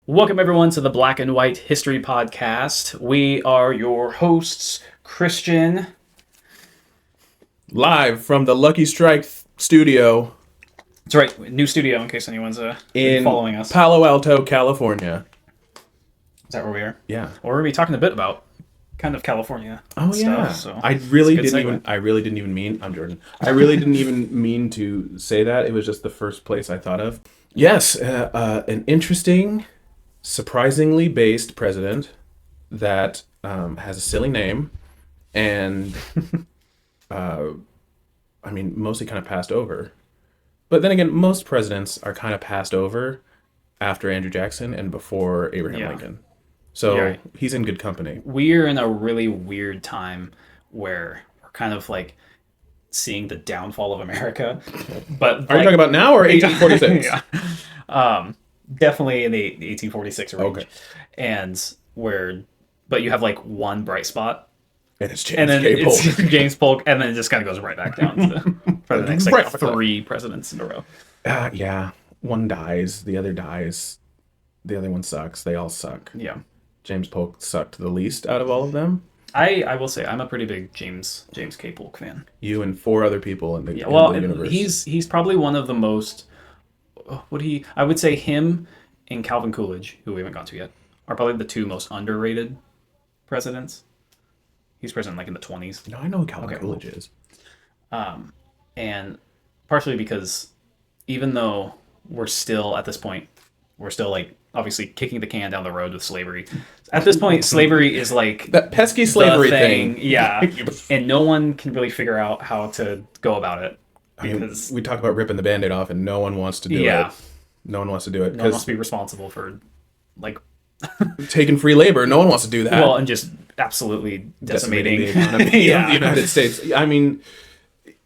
Welcome, everyone, to the Black and White History Podcast. We are your hosts, Christian. Live from the Lucky Strike studio That's right, new studio in case anyone's in following us. Palo Alto, California. Is that where we are? Yeah. Well, we're going to be talking a bit about kind of California stuff. So I really didn't even mean, I'm Jordan. I really didn't even mean to say that. It was just the first place I thought of. Yes, an interesting, surprisingly based president that has a silly name and mostly kind of passed over. But then again, most presidents are kind of passed over after Andrew Jackson and before Abraham Lincoln. So he's in good company. We're in a really weird time where we're kind of like seeing the downfall of America. But are you talking about now or 1846? Yeah. Definitely in the 1846 range. Okay. And but you have like one bright spot. And it's K Polk. It's James Polk, and then it just kind of goes right back down for the next like, three presidents in a row. Yeah. One dies, the other dies, the other one sucks. They all suck. Yeah. James Polk sucked the least out of all of them. I will say I'm a pretty big James K Polk fan. You and four other people in the universe. He's probably one of the most. I would say him and Calvin Coolidge, who we haven't got to yet, are probably the two most underrated presidents. He's president like in the 20s. No, I know who Calvin Coolidge is. And partially because even though we're still at this point, we're still like obviously kicking the can down the road with slavery. At this point, slavery is like that pesky slavery thing. Yeah. And no one can really figure out how to go about it. Because we talk about ripping the Band-Aid off and no one wants to do it. No one wants to do it. No one wants to be responsible for like taking free labor. No one wants to do that. Well, and just absolutely decimating the economy of the United States. I mean,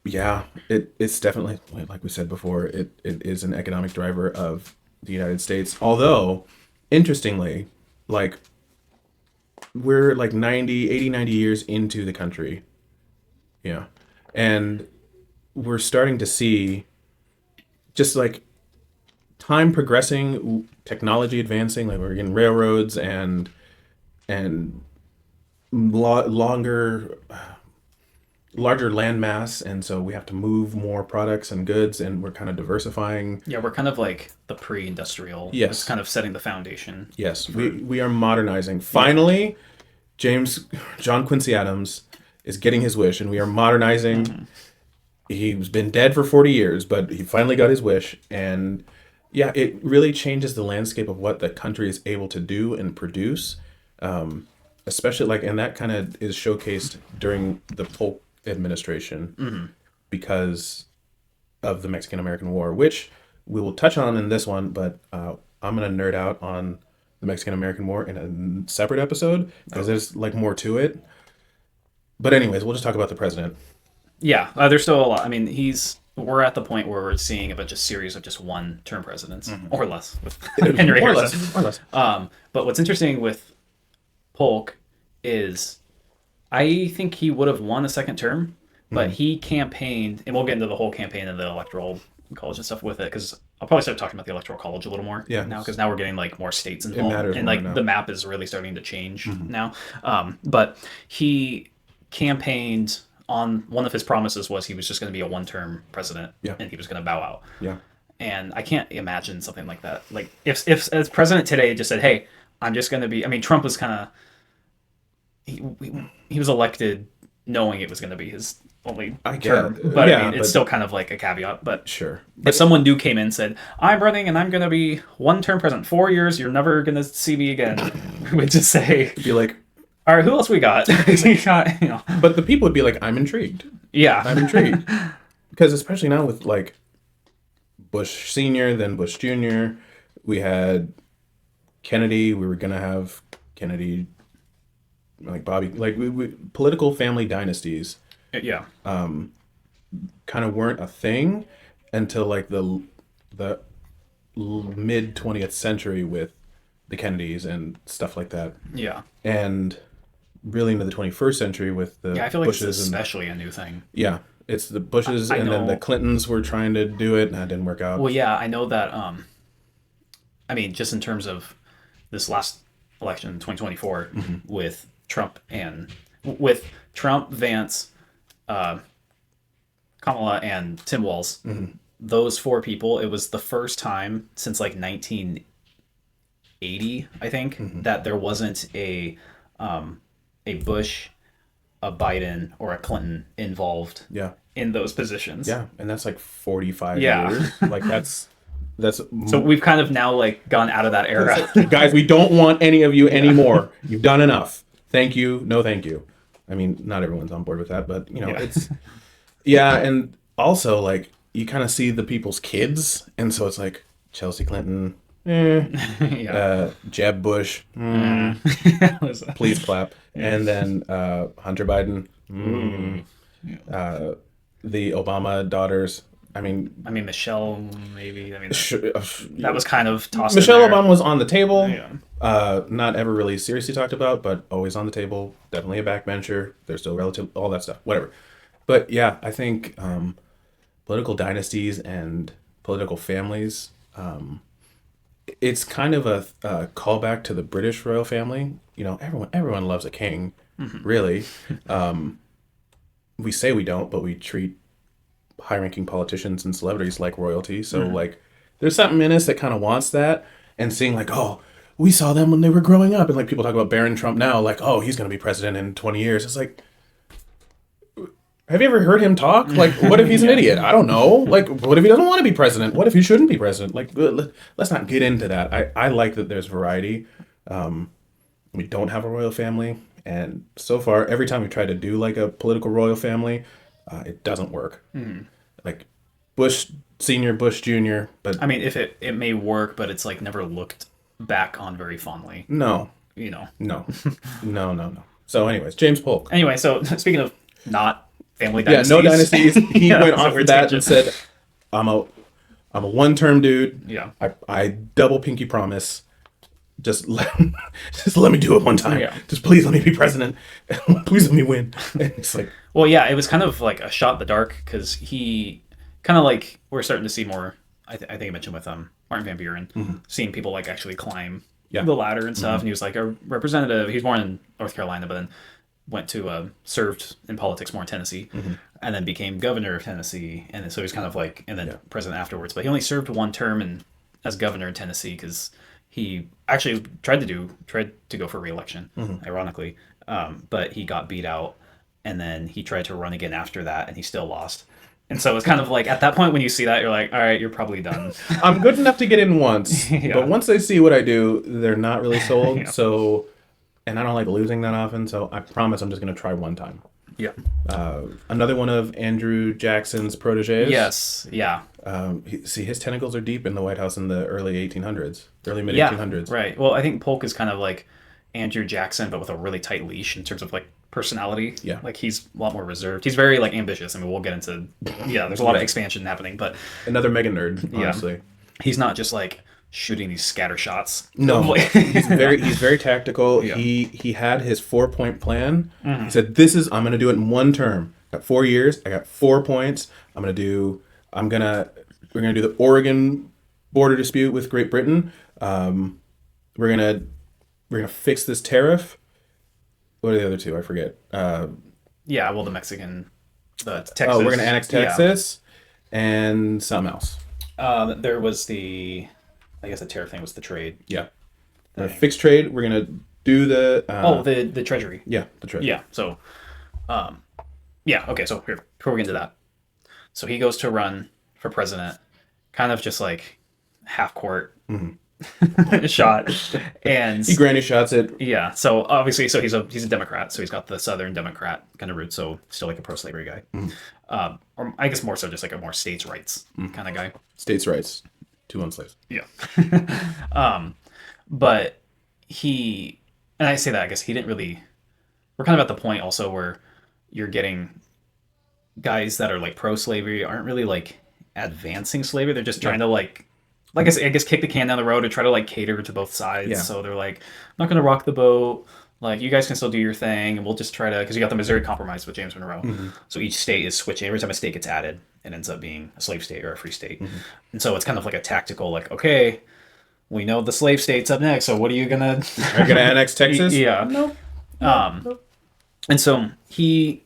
yeah, it's definitely, like we said before, it is an economic driver of the United States. Although, interestingly, like, we're like 90 years into the country. Yeah. And we're starting to see just like time progressing, technology advancing, like we're getting railroads and larger land mass, and so we have to move more products and goods, and we're kind of diversifying. Yeah, we're kind of like the pre-industrial. Yes. It's kind of setting the foundation. Yes, we are modernizing. Finally, John Quincy Adams is getting his wish, and we are modernizing. Mm-hmm. He's been dead for 40 years, but he finally got his wish, and yeah, it really changes the landscape of what the country is able to do and produce. Especially like, and that kind of is showcased during the Polk administration because of the Mexican-American War, which we will touch on in this one, but I'm going to nerd out on the Mexican-American War in a separate episode because there's like more to it. But anyways, we'll just talk about the president. Yeah, there's still a lot. I mean, we're at the point where we're seeing a series of just one-term presidents, or less, with Henry Harrison. Or less. But what's interesting with Polk is I think he would have won a second term, but he campaigned, and we'll get into the whole campaign and the electoral college and stuff with it, because I'll probably start talking about the electoral college a little more now, because now we're getting like more states involved, and like the map is really starting to change now. But he campaigned on, one of his promises was he was just going to be a one-term president, and he was going to bow out. Yeah. And I can't imagine something like that. Like if as president today just said, "Hey, I'm just going to be," I mean, Trump was kind of, he was elected knowing it was going to be his only term. But I mean, it's still kind of like a caveat. But sure, if someone new came in and said, "I'm running and I'm going to be one-term president, 4 years, you're never going to see me again," we would just say, be like, "All right, who else we got?" But the people would be like, "I'm intrigued." Yeah, I'm intrigued because especially now with like Bush Sr., then Bush Jr., we had Kennedy. We were gonna have Kennedy, like Bobby, like we political family dynasties. Yeah. Kind of weren't a thing until like the mid 20th century with the Kennedys and stuff like that. Yeah. And really into the 21st century with the I feel like Bushes, it's especially a new thing. Yeah, it's the Bushes, and then the Clintons were trying to do it, and that didn't work out. Well, yeah, I know that. I mean, just in terms of this last election in 2024 Mm-hmm. with Trump, Vance, Kamala, and Tim Walz. Mm-hmm. Those four people, it was the first time since like 1980, I think, Mm-hmm. that there wasn't a Bush, a Biden, or a Clinton involved Yeah. in those positions. Yeah. And that's like 45 Yeah. years. Like that's So we've kind of now like gone out of that era. guys, we don't want any of you anymore. You've done enough. Thank you. No, thank you. I mean, not everyone's on board with that, but you know, Yeah. it's yeah, and also like you kind of see the people's kids, and so it's like Chelsea Clinton, Yeah. Jeb Bush, please clap, and then Hunter Biden, the Obama daughters. I mean, Michelle, maybe. that That was kind of tossed Michelle in there. Obama was on the table. Yeah. Not ever really seriously talked about, but always on the table. Definitely a backbencher. They're still relative, all that stuff, whatever. But yeah, I think political dynasties and political families, it's kind of a callback to the British royal family. You know, everyone loves a king, really. We say we don't, but we treat high-ranking politicians and celebrities like royalty. So like, there's something in us that kind of wants that, and seeing like, oh, we saw them when they were growing up, and like people talk about Barron Trump now, like, oh, he's going to be president in 20 years. It's like, have you ever heard him talk? Like, what if he's an idiot? I don't know. Like, what if he doesn't want to be president? What if he shouldn't be president? Like, let's not get into that. I like that there's variety. We don't have a royal family, and so far, every time we try to do like a political royal family, it doesn't work. Like Bush Senior, Bush Junior, but I mean, if it may work, but it's like never looked back on very fondly. no, You know. no. So, anyways, James Polk. Anyway, so speaking of not family Yeah, dynasties. no dynasties. He Yeah, went that's a off weird of that and tangent. said, I'm a one-term dude. Yeah. I double pinky promise. Just let me do it one time. Yeah. Just please let me be president. Please let me win. And it's like, Well, yeah, it was kind of like a shot in the dark because he kind of like we're starting to see more. I think I mentioned with Martin Van Buren, seeing people like actually climb Yeah. the ladder and stuff. And he was like a representative. He was born in North Carolina, but then went to served in politics more in Tennessee, and then became governor of Tennessee. And then, so he's kind of like and then president afterwards. But he only served one term as governor in Tennessee because he actually tried to go for re-election, ironically, but he got beat out, and then he tried to run again after that, and he still lost. And so it's kind of like at that point when you see that, you're like, all right, you're probably done. I'm good enough to get in once, Yeah. but once they see what I do, they're not really sold. Yeah. So, and I don't like losing that often. So I promise I'm just going to try one time. Yeah. Another one of Andrew Jackson's proteges. Yes. Yeah. See, his tentacles are deep in the White House in the early 1800s, early mid Yeah. 1800s. Right. Well, I think Polk is kind of like Andrew Jackson, but with a really tight leash in terms of like personality. Yeah. Like he's a lot more reserved. He's very like ambitious. I mean, we'll get into there's a lot of expansion happening, but Another mega nerd, honestly. he's not just like shooting these scatter shots. No, he's very tactical. Yeah. He had his 4-point plan. He said, I'm going to do it in one term. Got 4 years. I got 4 points. We're going to do the Oregon border dispute with Great Britain. We're going to fix this tariff. What are the other two? I forget. Yeah, well, the Texas. Oh, we're going to annex Texas and something else. There was I guess the tariff thing was the trade. Yeah. We're going to fix trade. We're going to do the... the treasury. Yeah, the trade. Yeah. So, okay. So here, before we get into that, so he goes to run for president, kind of just like half court shot, and He granny shots it. yeah. So obviously, so he's a Democrat, so he's got the Southern Democrat kind of roots. So still like a pro-slavery guy, or I guess more so just like a more states' rights kind of guy. States' rights. 2 on slaves. Yeah. But and I say that, I guess he didn't really, we're kind of at the point also where you're getting guys that are like pro-slavery aren't really like advancing slavery. They're just trying to like I guess kick the can down the road and try to like cater to both sides. Yeah. So they're like, I'm not going to rock the boat. Like, you guys can still do your thing, and we'll just try to, because you got the Missouri Compromise with James Monroe. So each state is switching. Every time a state gets added, it ends up being a slave state or a free state. And so it's kind of like a tactical, like, okay, we know the slave state's up next, so what are you gonna? Are you gonna annex Texas? Yeah. No. And so he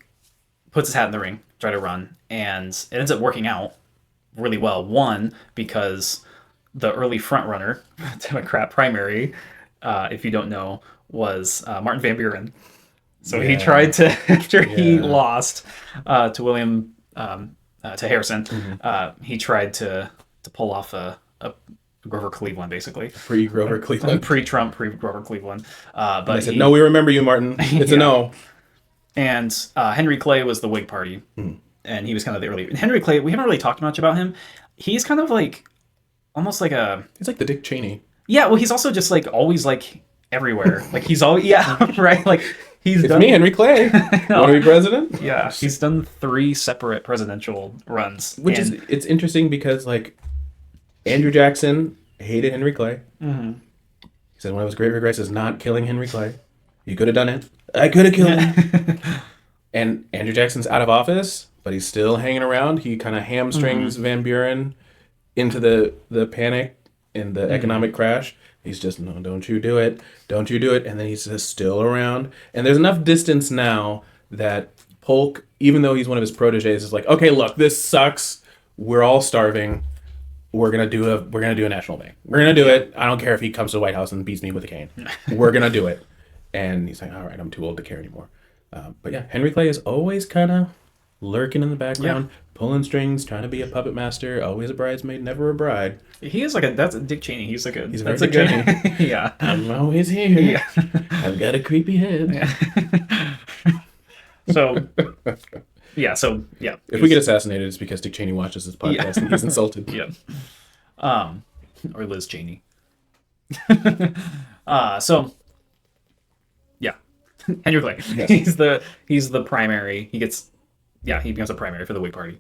puts his hat in the ring, try to run, and it ends up working out really well. One, because the early front runner, Democrat primary, if you don't know, was Martin Van Buren. So he tried to, after he lost to William, to Harrison, he tried to pull off a Grover Cleveland, basically. Pre-Grover Cleveland. Pre-Trump, pre-Grover Cleveland. But they said, no, we remember you, Martin. It's a no. And Henry Clay was the Whig Party. And he was kind of the early... Henry Clay, we haven't really talked much about him. He's kind of like... Almost like a... He's like the Dick Cheney. Yeah, well, he's also just like always like everywhere. Like he's always... Yeah, right? Like he's It's me, Henry Clay. Want to be president? Yeah, he's done 3 separate presidential runs. It's interesting because like Andrew Jackson hated Henry Clay. He said one of his great regrets is not killing Henry Clay. You could have done it. I could have killed him. And Andrew Jackson's out of office, but he's still hanging around. He kind of hamstrings Van Buren into the panic and the economic crash. He's just, no, don't you do it. Don't you do it. And then he's just still around. And there's enough distance now that Polk, even though he's one of his proteges, is like, okay, look, this sucks. We're all starving. We're gonna do a national bank. We're gonna do it. I don't care if he comes to the White House and beats me with a cane. We're gonna do it. And he's like, all right, I'm too old to care anymore. But yeah, Henry Clay is always kind of lurking in the background, pulling strings, trying to be a puppet master. Always a bridesmaid, never a bride. He is like that's Dick Cheney. He's a very Dick Dick Cheney. Yeah. I'm always here. Yeah. I've got a creepy head. So yeah. If we get assassinated, it's because Dick Cheney watches this podcast and he's insulted. Yeah. Or Liz Cheney. So yeah. Henry Clay. Yes. He's the primary. He becomes a primary for the Whig Party.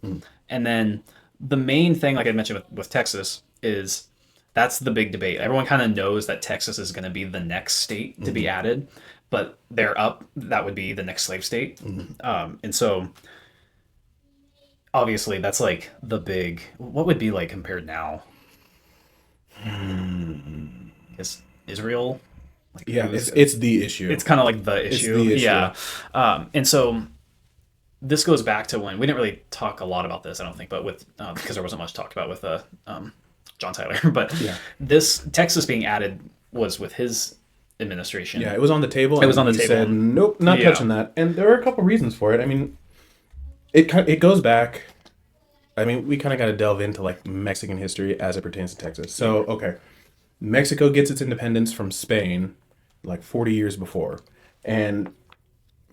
And then the main thing, like I mentioned with Texas, is that's the big debate. Everyone kind of knows that Texas is going to be the next state to be added, but that would be the next slave state. And so obviously that's like the big, what would be like compared now? Is Israel? Like, it's the issue. It's kind of like the issue. It's the issue. Yeah. And so this goes back to when we didn't really talk a lot about this, I don't think, but with because there wasn't much talked about with John Tyler. But this Texas being added was with his administration. Yeah, it was on the table. It was on the he table. Said, nope, not touching that. And there are a couple reasons for it. I mean, it goes back. I mean, we kind of got to delve into like Mexican history as it pertains to Texas. So, okay, Mexico gets its independence from Spain like 40 years before, and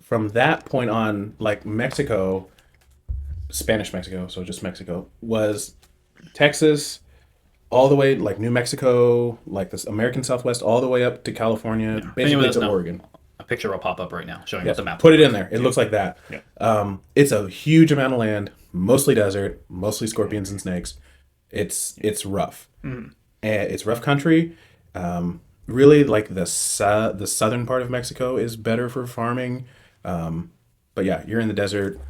from that point on, like Mexico, Spanish Mexico, so just Mexico, was Texas all the way, like New Mexico, like this American Southwest, all the way up to California, basically to Oregon. A picture will pop up right now showing what the map. Put it in there. It looks like that. Yeah. It's a huge amount of land, mostly desert, mostly scorpions and snakes. It's rough. It's rough country. Really, like the southern part of Mexico is better for farming. But yeah, you're in the desert.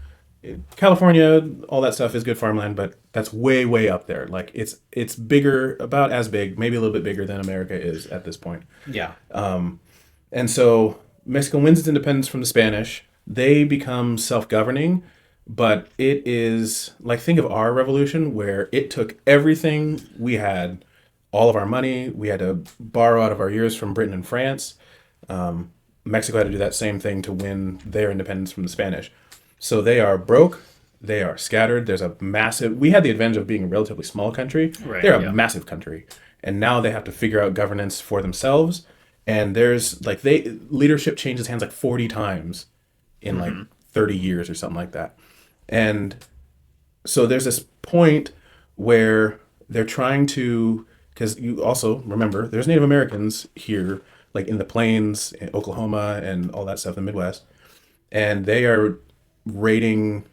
California, all that stuff is good farmland, but that's way, way up there. Like it's bigger, about as big, maybe a little bit bigger than America is at this point. Yeah. And so Mexico wins its independence from the Spanish. They become self-governing, but it is like, think of our revolution where it took everything we had, all of our money. We had to borrow out of our years from Britain and France. Mexico had to do that same thing to win their independence from the Spanish. So they are broke. They are scattered. There's a massive... We had the advantage of being a relatively small country. Right, They're a massive country. And now they have to figure out governance for themselves. And there's like leadership changes hands like 40 times in like 30 years or something like that. And so there's this point where they're trying to... Because you also, remember, there's Native Americans here, like in the plains, in Oklahoma, and all that stuff in the Midwest. And they are raiding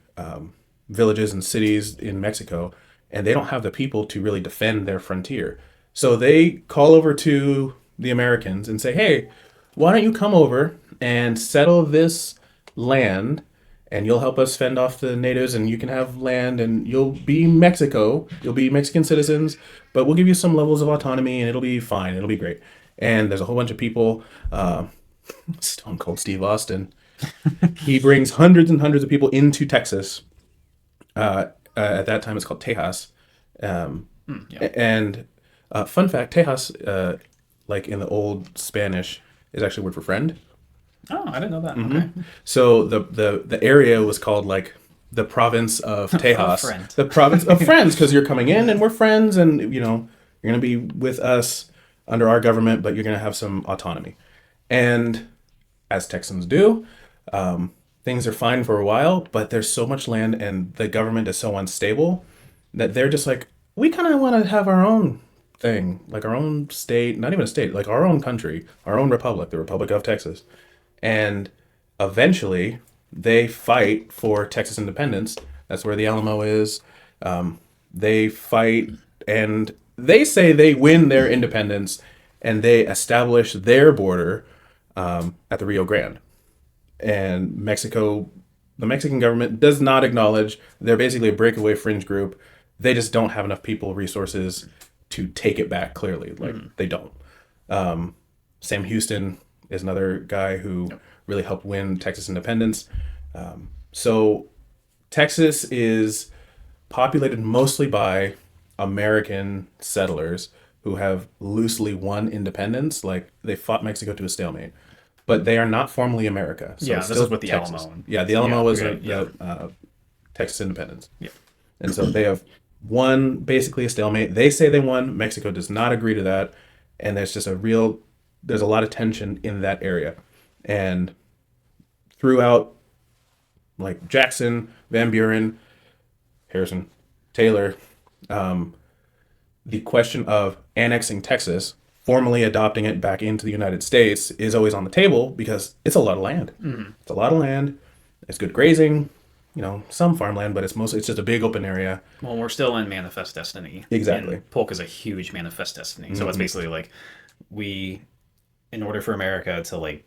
villages and cities in Mexico, and they don't have the people to really defend their frontier. So they call over to the Americans and say, hey, why don't you come over and settle this land, and you'll help us fend off the natives, and you can have land, and you'll be Mexico. You'll be Mexican citizens, but we'll give you some levels of autonomy, and it'll be fine. It'll be great. And there's a whole bunch of people. Stone Cold Steve Austin. He brings hundreds and hundreds of people into Texas. At that time, it's called Tejas. And fun fact, Tejas, like in the old Spanish, is actually a word for friend. Oh, I didn't know that. Okay. So the area was called like the province of Tejas, friend. the province of friends, because you're coming in and we're friends, and you know you're gonna be with us under our government, but you're gonna have some autonomy. And as Texans do, things are fine for a while, but there's so much land and the government is so unstable that they're just like, we kind of want to have our own thing, like our own state, not even a state, like our own country, our own republic, the Republic of Texas. And eventually they fight for Texas independence. That's where the Alamo is. They fight and they say they win their independence and they establish their border at the Rio Grande. And Mexico, the Mexican government does not acknowledge. They're basically a breakaway fringe group. They just don't have enough people, resources to take it back clearly. Like they don't. Sam Houston is another guy who really helped win Texas independence. So Texas is populated mostly by American settlers who have loosely won independence. Like they fought Mexico to a stalemate, but they are not formally America. So Yeah, it's this still is with the Texas. Alamo. Yeah, the Alamo was yeah. Texas independence. Yeah. And so they have won basically a stalemate. They say they won. Mexico does not agree to that. And there's just there's a lot of tension in that area. And throughout, like Jackson, Van Buren, Harrison, Taylor, the question of annexing Texas, formally adopting it back into the United States, is always on the table because it's a lot of land. It's a lot of land. It's good grazing, you know, some farmland, but it's just a big open area. Well, we're still in Manifest Destiny. Exactly. And Polk is a huge Manifest Destiny. So it's basically like in order for America to like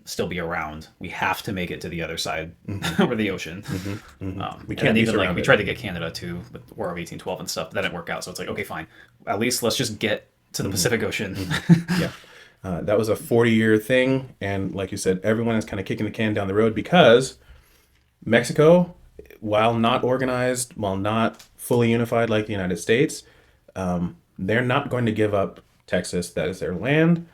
still be around, we have to make it to the other side over the ocean. We can't be even like we surrounded. tried to get Canada too with the War of 1812 and stuff. That didn't work out. So it's like, okay, fine. At least let's just get to the Pacific Ocean. Yeah. That was a 40-year thing. And like you said, everyone is kind of kicking the can down the road because Mexico, while not organized, while not fully unified like the United States, they're not going to give up Texas. That is their land.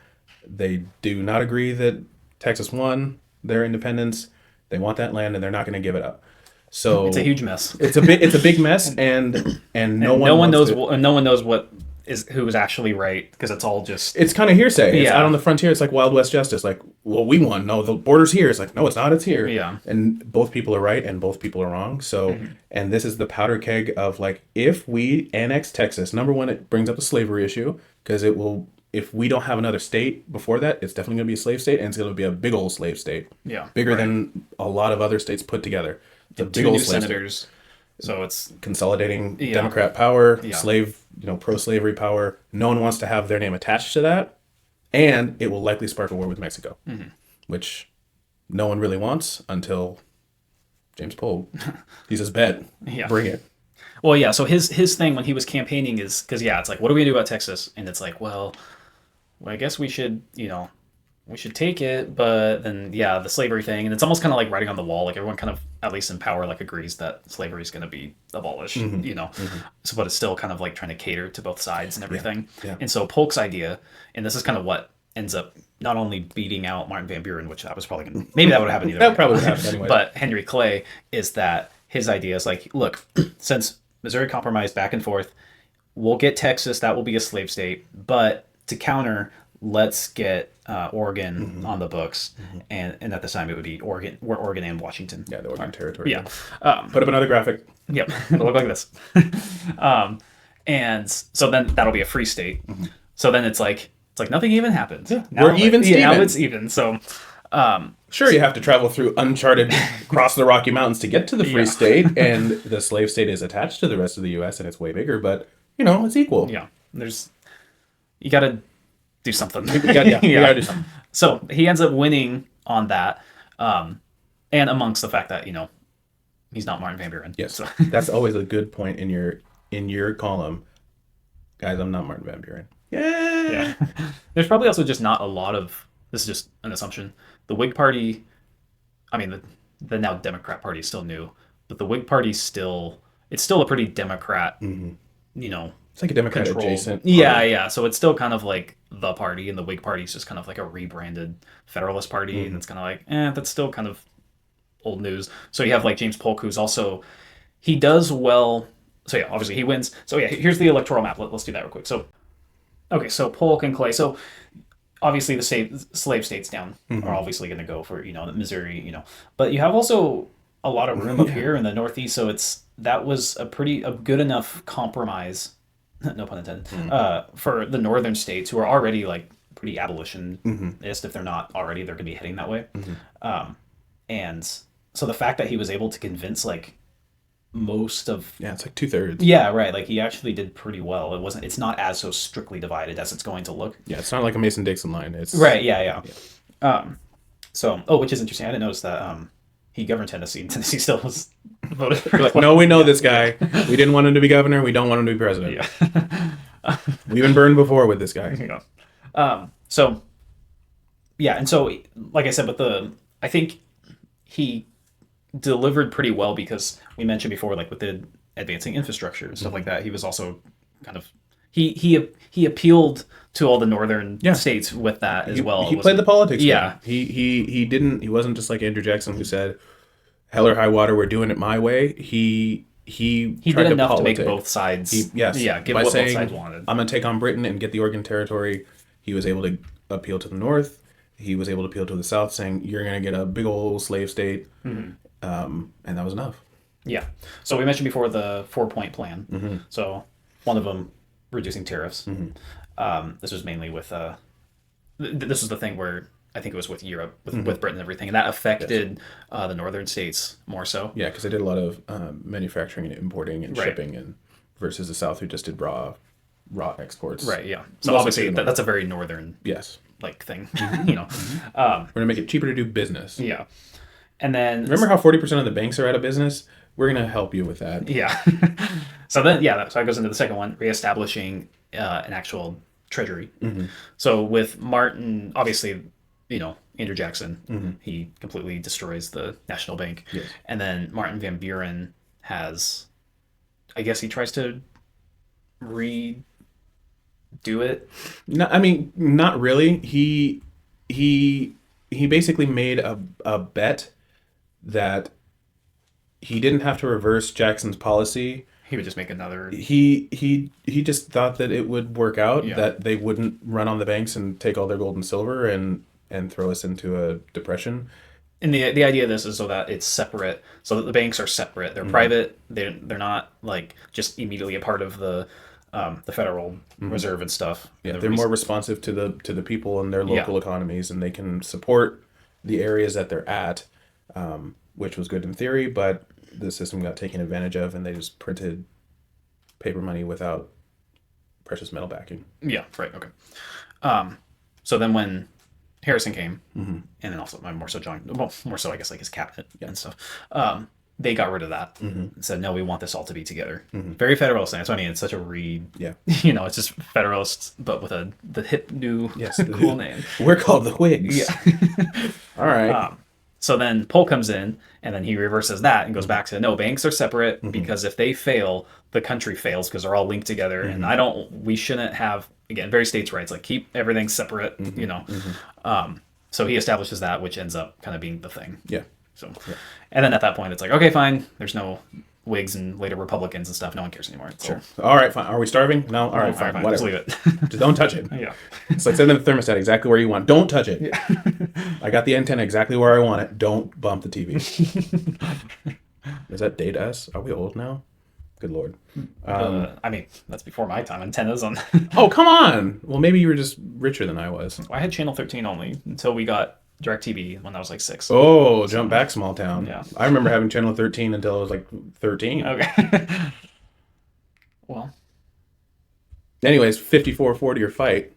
They do not agree that Texas won their independence. They want that land, and they're not going to give it up. So It's a huge mess. It's a big mess, and no one knows to, no one knows who is actually right because it's all just It's kind of hearsay. It's Yeah. out on the frontier. It's like Wild West justice. Like, well, we won. No, the border's here. It's like, no, it's not. It's here. Yeah. And both people are right and both people are wrong. So, and this is the powder keg of like, if we annex Texas, number one, it brings up the slavery issue because it will. If we don't have another state before that, it's definitely going to be a slave state, and it's going to be a big old slave state. Yeah, bigger right. than a lot of other states put together. It's a two big old new slave state. senators. So it's Consolidating Yeah. Democrat power, Yeah. slave, pro-slavery power. No one wants to have their name attached to that, and it will likely spark a war with Mexico, which no one really wants until James Polk. He says, "Bet, Yeah. bring it." Well, yeah. So his thing when he was campaigning is because it's like, what are we gonna do about Texas? And it's like, well, I guess we should take it, but then the slavery thing, and it's almost kind of like writing on the wall. Like everyone kind of, at least in power, like agrees that slavery is going to be abolished. So, but it's still kind of like trying to cater to both sides and everything. Yeah. And so Polk's idea, and this is kind of what ends up not only beating out Martin Van Buren, which that was probably gonna, maybe that would have happened either That way. probably would happen anyway. But Henry Clay is that his idea is like, look, since Missouri compromised back and forth, we'll get Texas, that will be a slave state, but to counter, let's get Oregon on the books, and at the time it would be Oregon and Washington. Yeah, the Oregon Territory. Yeah. Put up another graphic. Yep. It'll look like this. And so then that'll be a free state. So then it's like nothing even happened. Yeah. We're even, Yeah, now Steven. it's even. So Sure, you have to travel through uncharted, across the Rocky Mountains to get to the free state, and the slave state is attached to the rest of the U.S. and it's way bigger, but it's equal. yeah, you got to do something. You gotta do something. So he ends up winning on that, and amongst the fact that he's not Martin Van Buren. Yes, So. that's always a good point in your column, guys. I'm not Martin Van Buren. Yeah. There's probably also just not a lot of, this is just an assumption. The Whig Party, I mean, the now Democrat Party is still new, but the Whig Party it's still a pretty Democrat, you know, It's like a Democrat controlled. adjacent. Yeah, party. yeah. So it's still kind of like the party, and the Whig Party is just kind of like a rebranded Federalist Party, and it's kind of like, that's still kind of old news. So you have like James Polk, who's also, he does well. So yeah, obviously he wins. So yeah, here's the electoral map. Let's do that real quick. So, okay, so Polk and Clay. So obviously the slave states down are obviously going to go for, Missouri, but you have also a lot of room up here in the Northeast. So that was a good enough compromise, no pun intended, for the northern states who are already like pretty abolitionist. If they're not already, they're going to be heading that way. And so the fact that he was able to convince like most of, it's like 2/3. yeah, right, like he actually did pretty well. It's not as so strictly divided as it's going to look. Yeah, it's not like a Mason-Dixon line. It's Right, yeah. So, which is interesting. I didn't notice that he governed Tennessee. Tennessee still was voted for. Like, no, we know this guy. We didn't want him to be governor. We don't want him to be president. Yeah. We've been burned before with this guy. So, yeah, and so, like I said, I think he delivered pretty well because we mentioned before, like with the advancing infrastructure and stuff like that, he was also kind of, he appealed to all the northern states with that as well. He played the politics. Yeah. He wasn't just like Andrew Jackson who said, hell or high water, we're doing it my way. He did enough to make both sides. Give by what saying, both sides wanted. I'm going to take on Britain and get the Oregon Territory. He was able to appeal to the North. He was able to appeal to the South, saying, you're going to get a big old slave state. And that was enough. Yeah. So we mentioned before the 4-point plan. So one of them, reducing tariffs. This was mainly with, this was the thing where I think it was with Europe, with Britain and everything. And that affected the northern states more so. Yeah, because they did a lot of manufacturing and importing and shipping, and versus the South who just did raw exports. Right, yeah. So obviously that's a very northern like thing. We're going to make it cheaper to do business. Yeah. And then remember how 40% of the banks are out of business? We're going to help you with that. Yeah. So then, so that goes into the second one, reestablishing an actual treasury. So with Martin, obviously, Andrew Jackson, he completely destroys the National Bank. Yes. And then Martin Van Buren has, I guess he tries to redo it. No, I mean, not really. He basically made a bet that he didn't have to reverse Jackson's policy. He would just make another. He just thought that it would work out, Yeah. that they wouldn't run on the banks and take all their gold and silver and throw us into a depression. And the idea of this is so that it's separate, so that the banks are separate. They're private. They're not like just immediately a part of the Federal Reserve and stuff. Yeah, they're more responsive to the people and their local economies, and they can support the areas that they're at, which was good in theory, but the system got taken advantage of, and they just printed paper money without precious metal backing. Yeah, right, okay. So then when Harrison came, and then also more so I guess like his cabinet and stuff, they got rid of that and said, no, we want this all to be together. Very Federalist. That's what I mean. It's such a it's just Federalists, but with the hip new cool name. We're called the Whigs. Yeah. All right. So then Polk comes in, and then he reverses that and goes back to, no, banks are separate because if they fail, the country fails because they're all linked together. And we shouldn't have, again, very states' rights, like keep everything separate, So he establishes that, which ends up kind of being the thing. Yeah. So, and then at that point, it's like, okay, fine. There's no Whigs and later Republicans and stuff. No one cares anymore. Sure. All right, fine. Are we starving? No. All right, fine. Whatever. Just leave it. Just don't touch it. Yeah. It's like setting the thermostat exactly where you want. Don't touch it. Yeah. I got the antenna exactly where I want it. Don't bump the TV. Does that date us? Are we old now? Good Lord. I mean, that's before my time. Antennas on. Oh, come on. Well, maybe you were just richer than I was. I had channel 13 only until we got DirecTV when I was like 6. Oh, jump back, small town. Yeah. I remember having channel 13 until I was like 13. Okay. Well. Anyways, 54-40 or fight.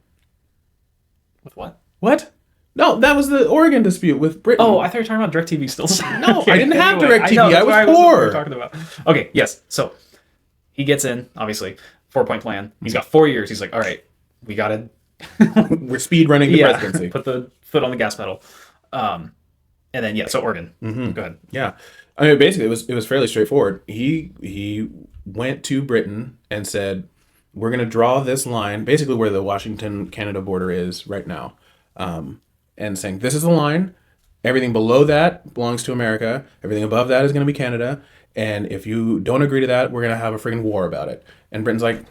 With what? What? No, that was the Oregon dispute with Britain. Oh, I thought you were talking about DirecTV still. No, I didn't have Anyway, DirecTV. know, I that's was what poor. we were talking about. Okay, yes. So he gets in, obviously, 4-point plan. He's got 4 years. He's like, all right, we got to We're speed running the presidency. put the foot on the gas pedal. And then, yeah, so Oregon. Go ahead. Yeah, I mean, basically, it was fairly straightforward. He went to Britain and said, "We're going to draw this line, basically where the Washington-Canada border is right now, and saying this is the line. Everything below that belongs to America. Everything above that is going to be Canada. And if you don't agree to that, we're going to have a friggin' war about it." And Britain's like,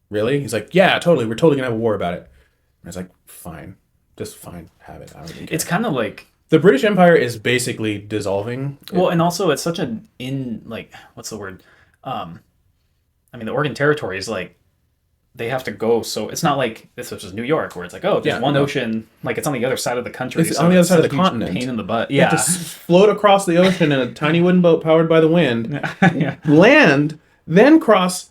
"Really?" He's like, "Yeah, totally. We're totally going to have a war about it." And it's like, "Fine, just fine, have it. I don't even care." It's kind of like, The British Empire is basically dissolving. well, and also it's such an what's the word? I mean, the Oregon Territory is like, they have to go, so it's not like this was New York where it's like, oh, there's one ocean, like it's on the other side of the country. It's on the other side of the continent. Pain in the butt. You have to float across the ocean in a tiny wooden boat powered by the wind, Yeah. land, then cross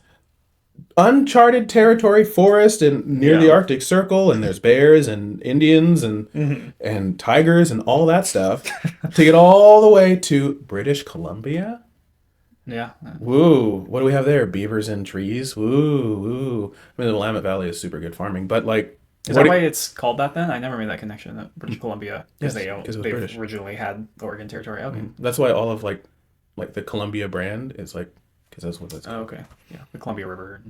uncharted territory, forest, and near the Arctic Circle, and there's bears and Indians and tigers and all that stuff to get all the way to British Columbia. Yeah. Woo! What do we have there? Beavers and trees. Woo! Woo! I mean, the Willamette Valley is super good farming, but like, Is that why it's called that then? I never made that connection. That British Columbia, because Yes, 'cause it was they British. originally had the Oregon Territory. Okay. That's why all of like the Columbia brand is like, because that's what it's called. Oh, okay. Yeah. The Columbia River.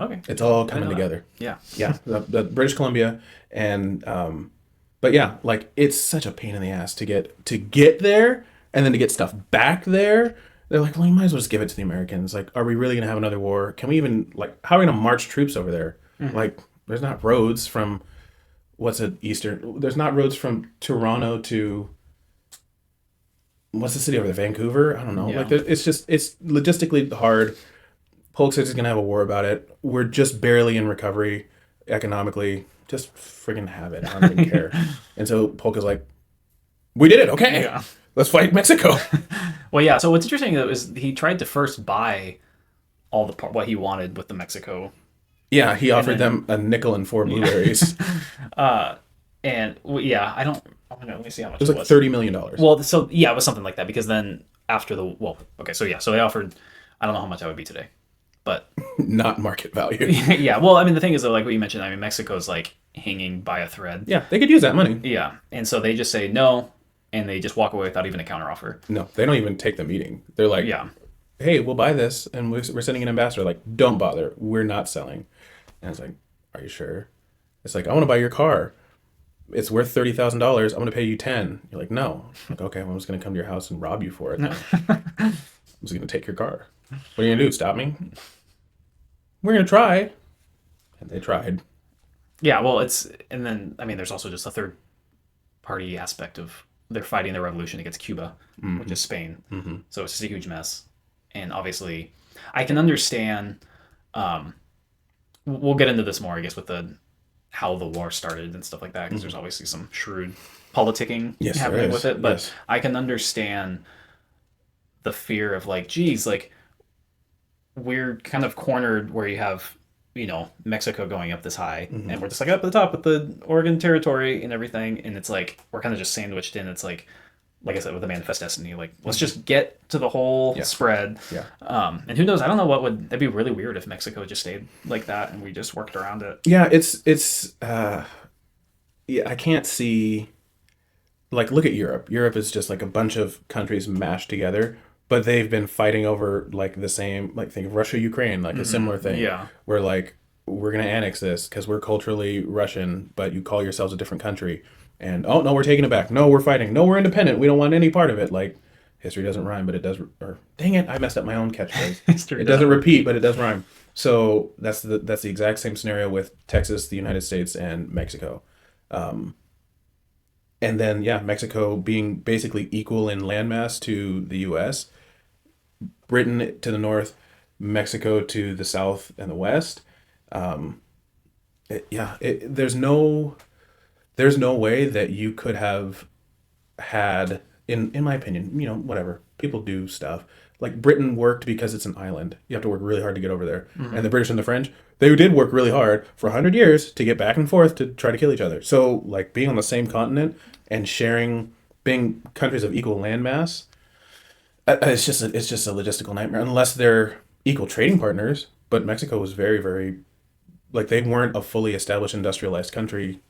Okay. It's all I coming didn't know together. that. Yeah. Yeah, the British Columbia, and but yeah, like it's such a pain in the ass to get there, and then to get stuff back there. They're like, well, you might as well just give it to the Americans. Like, are we really gonna have another war? Can we even, like, how are we gonna march troops over there? Like, there's not roads from there's not roads from Toronto to what's the city over there? Vancouver? I don't know. Yeah. Like, it's logistically hard. Polk says he's gonna have a war about it. We're just barely in recovery economically. Just friggin' have it. I don't even care. And so Polk is like, we did it. Okay, Yeah. let's fight Mexico. Well, yeah. So what's interesting though is he tried to first buy all what he wanted with the Mexico, Yeah, he offered them a nickel and 4 blueberries. and yeah, I don't. Let me see how much It was like $30 million. Well, so yeah, it was something like that because then after okay, so yeah, so they offered. I don't know how much that would be today, but Not market value. yeah. Well, I mean, the thing is though, like what you mentioned, I mean, Mexico's like hanging by a thread. Yeah, they could use that money. Yeah, and so they just say no, and they just walk away without even a counteroffer. No, they don't even take the meeting. They're like, Yeah. hey, we'll buy this, and we're sending an ambassador. Like, don't bother. We're not selling. And it's like, are you sure? It's like, I want to buy your car. It's worth $30,000. I'm going to pay you 10. You're like, no. I'm like, okay, well, I'm just going to come to your house and rob you for it. I'm just going to take your car. What are you going to do? Stop me? We're going to try. And they tried. Yeah, well, and then I mean, there's also just a third party aspect of they're fighting the revolution against Cuba, which is Spain. So it's just a huge mess. And obviously, I can understand. We'll get into this more, I guess, with how the war started and stuff like that, because there's obviously some shrewd politicking Yes, there happening is. with it. But Yes. I can understand the fear of like, geez, like we're kind of cornered where you have, Mexico going up this high, and we're just like up at the top with the Oregon Territory and everything, and it's like we're kind of just sandwiched in. It's like I said, with the Manifest Destiny, like let's just get to the whole spread. Yeah. And who knows? I don't know that'd be really weird if Mexico just stayed like that and we just worked around it. Yeah, yeah, I can't see, like, look at Europe. Europe is just like a bunch of countries mashed together, but they've been fighting over like the same, like think of Russia, Ukraine, like a similar thing. Yeah. Where like, we're going to annex this because we're culturally Russian, but you call yourselves a different country. And, oh, no, we're taking it back. No, we're fighting. No, we're independent. We don't want any part of it. Like, history doesn't rhyme, but it does, or dang it, I messed up my own catchphrase. History It doesn't repeat, but it does rhyme. So that's the exact same scenario with Texas, the United States, and Mexico. And then, yeah, Mexico being basically equal in landmass to the U.S., Britain to the north, Mexico to the south and the west. There's no way that you could have had, in my opinion, whatever, people do stuff, like Britain worked because it's an island. You have to work really hard to get over there. And the British and the French, they did work really hard for 100 years to get back and forth to try to kill each other. So like being on the same continent and sharing, being countries of equal landmass, it's just a logistical nightmare unless they're equal trading partners. But Mexico was very, very, like they weren't a fully established industrialized country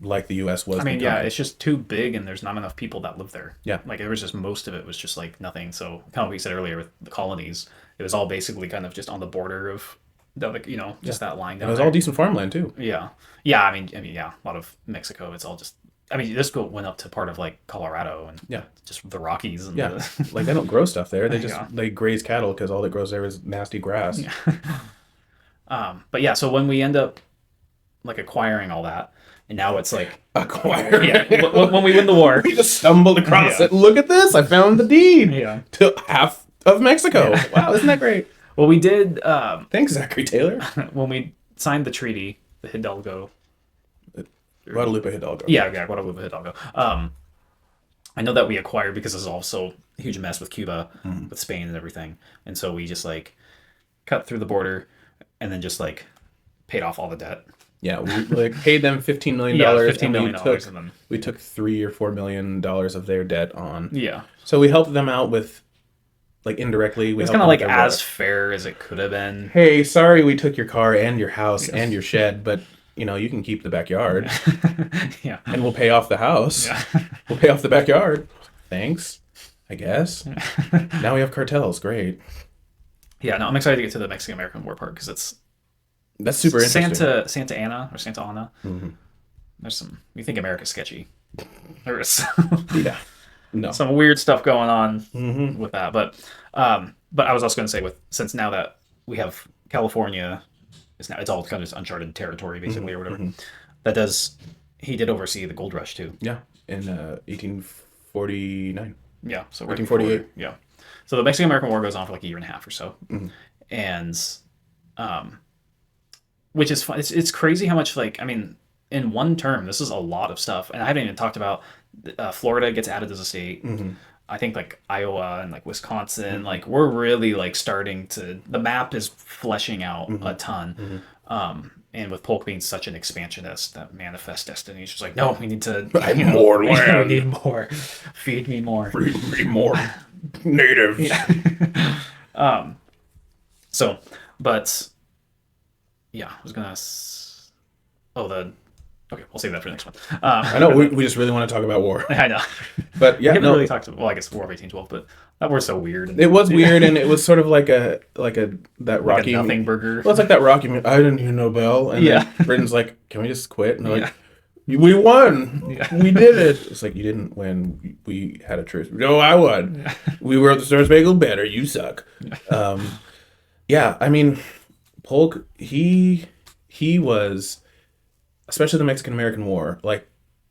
like the U.S. was. I mean, yeah, becoming. it's just too big, and there's not enough people that live there. Yeah. Like it was just most of it was just like nothing. So kind of what you said earlier with the colonies, it was all basically kind of just on the border of the, like, you know, just that line down And it was there. all decent farmland too. Yeah, yeah. I mean, yeah. A lot of Mexico, it's all just. I mean, this went up to part of like Colorado and Yeah. just the Rockies and Yeah, like they don't grow stuff there. They just Yeah. they graze cattle because all that grows there is nasty grass. Yeah. But yeah, so when we end up like acquiring all that, and now it's like Acquire. yeah, when we win the war, We just stumbled across Yeah. it. Look at this! I found the deed yeah. to half of Mexico. Yeah. Wow, isn't that great? Well, we did Thanks, Zachary Taylor. when we signed the treaty, the Hidalgo. Guadalupe Hidalgo. Yeah, Guadalupe Hidalgo. I know that we acquired because this is also a huge mess with Cuba, with Spain and everything, and so we just like cut through the border, and then just like paid off all the debt. Yeah, we like paid them $15 million. Yeah, $15 and million, we took, and then we took $3 or $4 million of their debt on. yeah, So we helped them out with, like indirectly. We it's helped kind of them like with their as fair as it could have been. hey, sorry we took your car and your house and your shed, but you know, you can keep the backyard Yeah, and we'll pay off the house. yeah. We'll pay off the backyard. Thanks, I guess. Now we have cartels. Great. Yeah, no, I'm excited to get to the Mexican-American War part because it's That's super interesting. Santa Ana or Santa Ana. There's some. You think America's sketchy? There's Yeah. No. some weird stuff going on with that, but I was also going to say since now that we have California, it's all kind of just uncharted territory basically or whatever. He did oversee the gold rush too. Yeah. In 1849. Yeah, so right 1848. before- yeah. So the Mexican-American War goes on for like a year and a half or so, and which is fun. It's crazy how much like I mean, in one term, this is a lot of stuff, and I haven't even talked about Florida gets added as a state. I think like Iowa and like Wisconsin, like we're really like starting to the map is fleshing out a ton. And with Polk being such an expansionist, that manifest destiny, he's just like, no, we need to I need more land. we need more. Feed me more. Read more natives. So, but yeah, I was gonna. Okay, we'll save that for the next one. I know we just really want to talk about war, I know. but We yeah, haven't no, really talked about. Well, I guess War of 1812, but that war's so weird. And it was weird, and it was sort of like that like Rocky a nothing burger. Well, it's like that Rocky. I didn't hear no bell, and Yeah. then Britain's like, "Can we just quit?" And they're like, "We won. We did it." It's like you didn't win. We had a truce. No, I won. We wrote the Star Spangled Banner. You suck. Yeah, I mean, Polk. He was, especially the Mexican-American War. Like,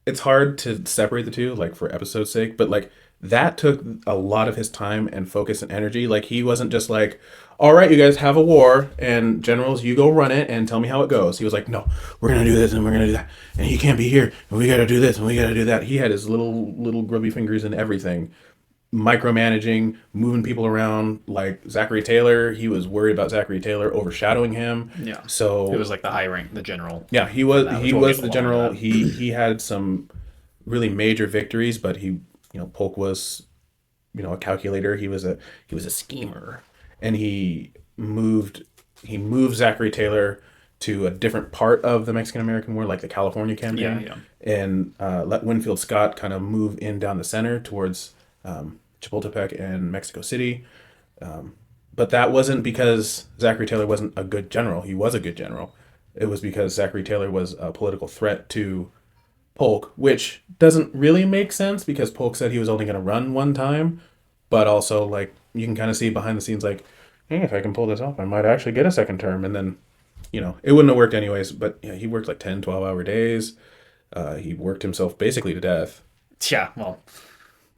it's hard to separate the two, like for episode's sake, but like that took a lot of his time and focus and energy. Like he wasn't just like, all right, you guys have a war and generals, you go run it and tell me how it goes. He was like, no, we're going to do this and we're going to do that. And you can't be here and we got to do this and we got to do that. He had his little grubby fingers in everything. Micromanaging, moving people around. Like Zachary Taylor, he was worried about Zachary Taylor overshadowing him. Yeah. So It was like the high rank, the general. yeah, he was That was he what was people the general. wanted. He had some really major victories, but Polk was, a calculator. He was a schemer, and he moved Zachary Taylor to a different part of the Mexican-American War, like the California campaign, and let Winfield Scott kind of move in down the center towards Chapultepec and Mexico City. But that wasn't because Zachary Taylor wasn't a good general. He was a good general. It was because Zachary Taylor was a political threat to Polk, which doesn't really make sense because Polk said he was only going to run one time. But also, like, you can kind of see behind the scenes, like, hey, if I can pull this off, I might actually get a second term. And then, it wouldn't have worked anyways. But yeah, he worked like 10, 12-hour days. He worked himself basically to death. Yeah, well,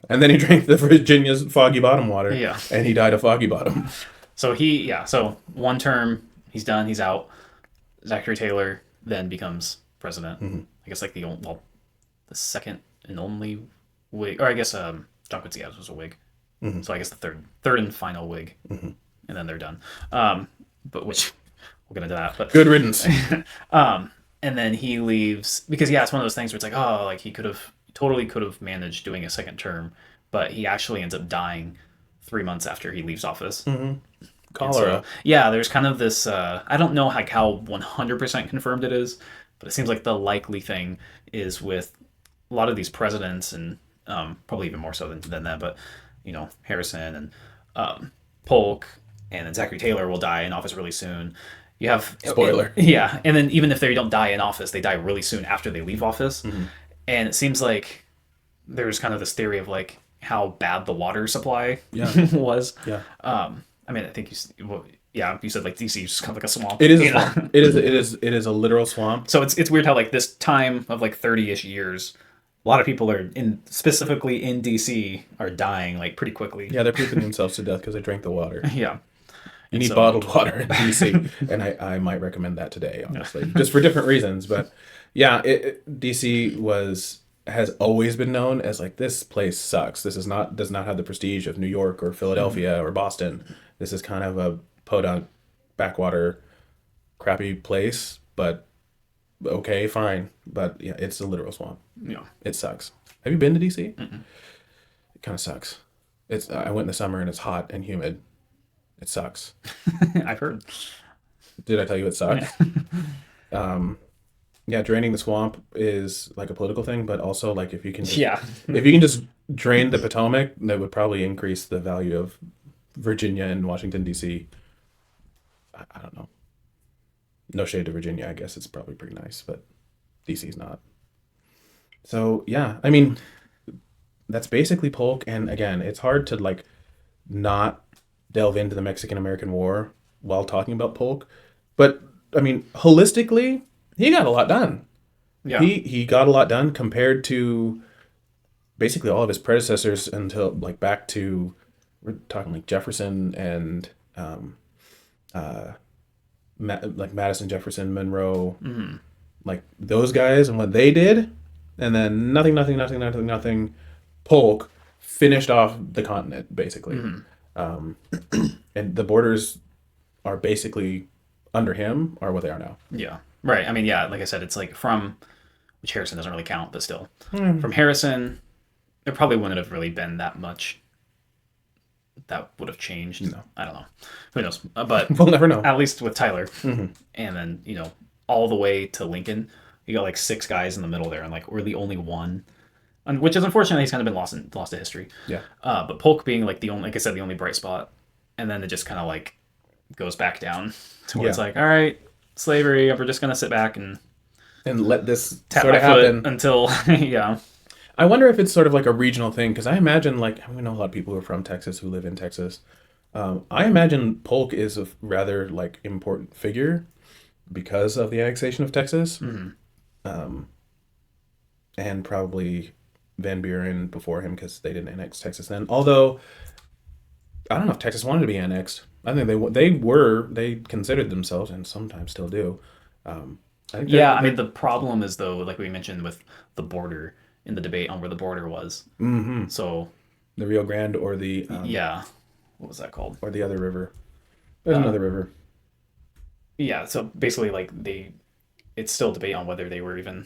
And then he drank the Virginia's Foggy Bottom water. Yeah. And he died of Foggy Bottom. so so one term, he's done, he's out. Zachary Taylor then becomes president. I guess like the second and only Whig, or I guess John Quincy Adams was a Whig. So I guess the third and final Whig, and then they're done. But which we'll get into that. But Good riddance. and then he leaves because it's one of those things where it's like, oh, like he totally could have managed doing a second term, but he actually ends up dying 3 months after he leaves office. Cholera. So, yeah, there's kind of this. I don't know how 100% confirmed it is, but it seems like the likely thing is with a lot of these presidents, and probably even more so than that. But Harrison and Polk and then Zachary Taylor will die in office really soon. You have Spoiler. Yeah, and then even if they don't die in office, they die really soon after they leave office. And it seems like there's kind of this theory of like how bad the water supply was. Yeah. I mean, I think you said like DC is just kind of like a swamp. It is a swamp. It is a literal swamp. So it's weird how like this time of like 30-ish years, a lot of people specifically in DC are dying like pretty quickly. Yeah, they're pooping themselves to death because they drank the water. Yeah. You need bottled water in DC, and I might recommend that today, honestly, just for different reasons. But yeah, DC has always been known as like, this place sucks. This does not have the prestige of New York or Philadelphia or Boston. This is kind of a podunk, backwater, crappy place. But okay, fine. But yeah, it's a literal swamp. Yeah. It sucks. Have you been to DC? It kind of sucks. I went in the summer and it's hot and humid. It sucks. I've heard. Did I tell you it sucks? Yeah, draining the swamp is like a political thing, but also like if you can just drain the Potomac, that would probably increase the value of Virginia and Washington D.C. I don't know. No shade to Virginia, I guess it's probably pretty nice, but D.C.'s not. So yeah, I mean, that's basically Polk, and again, it's hard to like not delve into the Mexican-American War while talking about Polk, but I mean, holistically, he got a lot done. Yeah. He got a lot done compared to basically all of his predecessors until like back to, we're talking like Jefferson and like Madison, Jefferson, Monroe, like those guys and what they did, and then nothing. Polk finished off the continent basically, and the borders are basically under him are what they are now. Yeah. Right. I mean, yeah, like I said, it's like which Harrison doesn't really count, but still. From Harrison, there probably wouldn't have really been that much that would have changed. No. I don't know. Who knows? But We'll never know. at least with Tyler. And then, all the way to Lincoln, you got like 6 guys in the middle there, and like we're the only one. And which is unfortunate, he's kind of been lost to history. Yeah. But Polk being like like I said, the only bright spot. And then it just kind of like goes back down to where it's like, all right, slavery, we're just gonna sit back and let this tap sort my of foot happen until yeah. I wonder if it's sort of like a regional thing, because I imagine, like, we know a lot of people who are from Texas who live in Texas. I imagine Polk is a rather like important figure because of the annexation of Texas, and probably Van Buren before him because they didn't annex Texas then. Although I don't know if Texas wanted to be annexed. I think they considered themselves, and sometimes still do. I mean, the problem is, though, like we mentioned with the border, in the debate on where the border was. So the Rio Grande or the what was that called? Or the other river. There's another river. Yeah, so basically, like it's still debate on whether they were even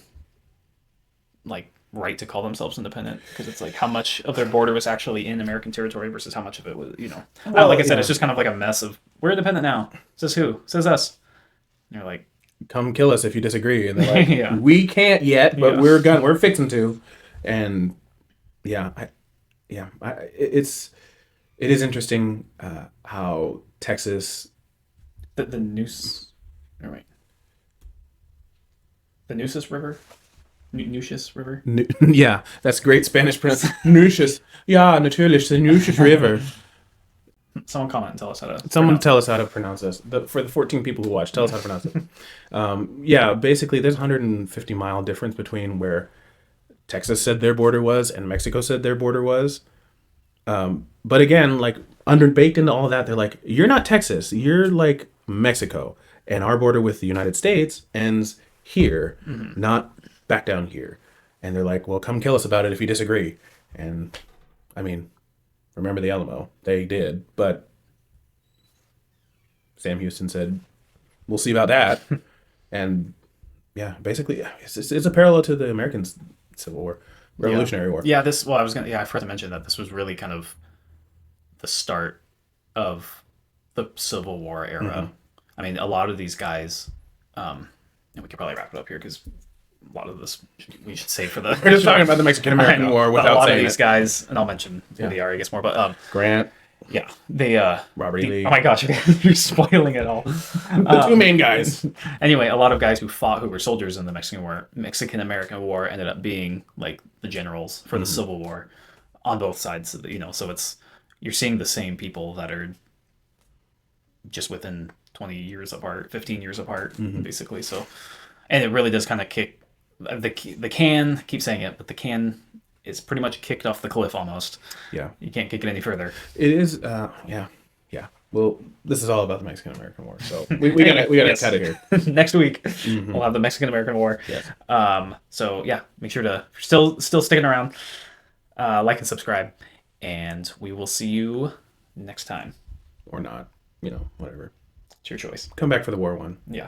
like right to call themselves independent, because it's like how much of their border was actually in American territory versus how much of it was, Well, like I said, it's just kind of like a mess of we're independent now. Says who? Says us. And you're like, come kill us if you disagree. And they're like, we can't yet, but we're fixing to. And it is interesting how Texas, the Neuse, or wait, the Nueces River, Nueces River. Yeah, that's great Spanish pronunciation. Nueces, yeah, natürlich, the Nueces River. Someone comment and tell us how to. Tell us how to pronounce this. For the 14 people who watch, tell us how to pronounce it. Basically, there's a 150-mile difference between where Texas said their border was and Mexico said their border was. But again, like baked into all of that, they're like, you're not Texas, you're like Mexico, and our border with the United States ends here, not back down here. And they're like, well, come kill us about it if you disagree. And I mean, remember the Alamo. They did, but Sam Houston said, "We'll see about that." And yeah, basically, it's a parallel to the American Civil War, Revolutionary War. Yeah, this. Well, I forgot to mention that this was really kind of the start of the Civil War era. I mean, a lot of these guys, and we could probably wrap it up here because a lot of this we should save for the. We're just talking about the Mexican-American War But a without lot of saying these it. guys, and I'll mention who they are, I guess more. But Grant, yeah, they Robert E. Lee. oh my gosh, you're spoiling it all. The two main guys. Anyway, a lot of guys who were soldiers in the Mexican-American War, ended up being like the generals for the Civil War on both sides. So you're seeing the same people that are just within 20 years apart, 15 years apart, basically. So, and it really does kind of kick the can. Keep saying it, but the can is pretty much kicked off the cliff almost. Yeah, You can't kick it any further. it is. Yeah. Well, this is all about the Mexican-American War, so we gotta Yes. cut it here. Next week we'll have the Mexican-American War. Yes. So yeah, make sure to still sticking around, like and subscribe, and we will see you next time. Or not. Whatever. It's your choice. Come back for the war one. Yeah.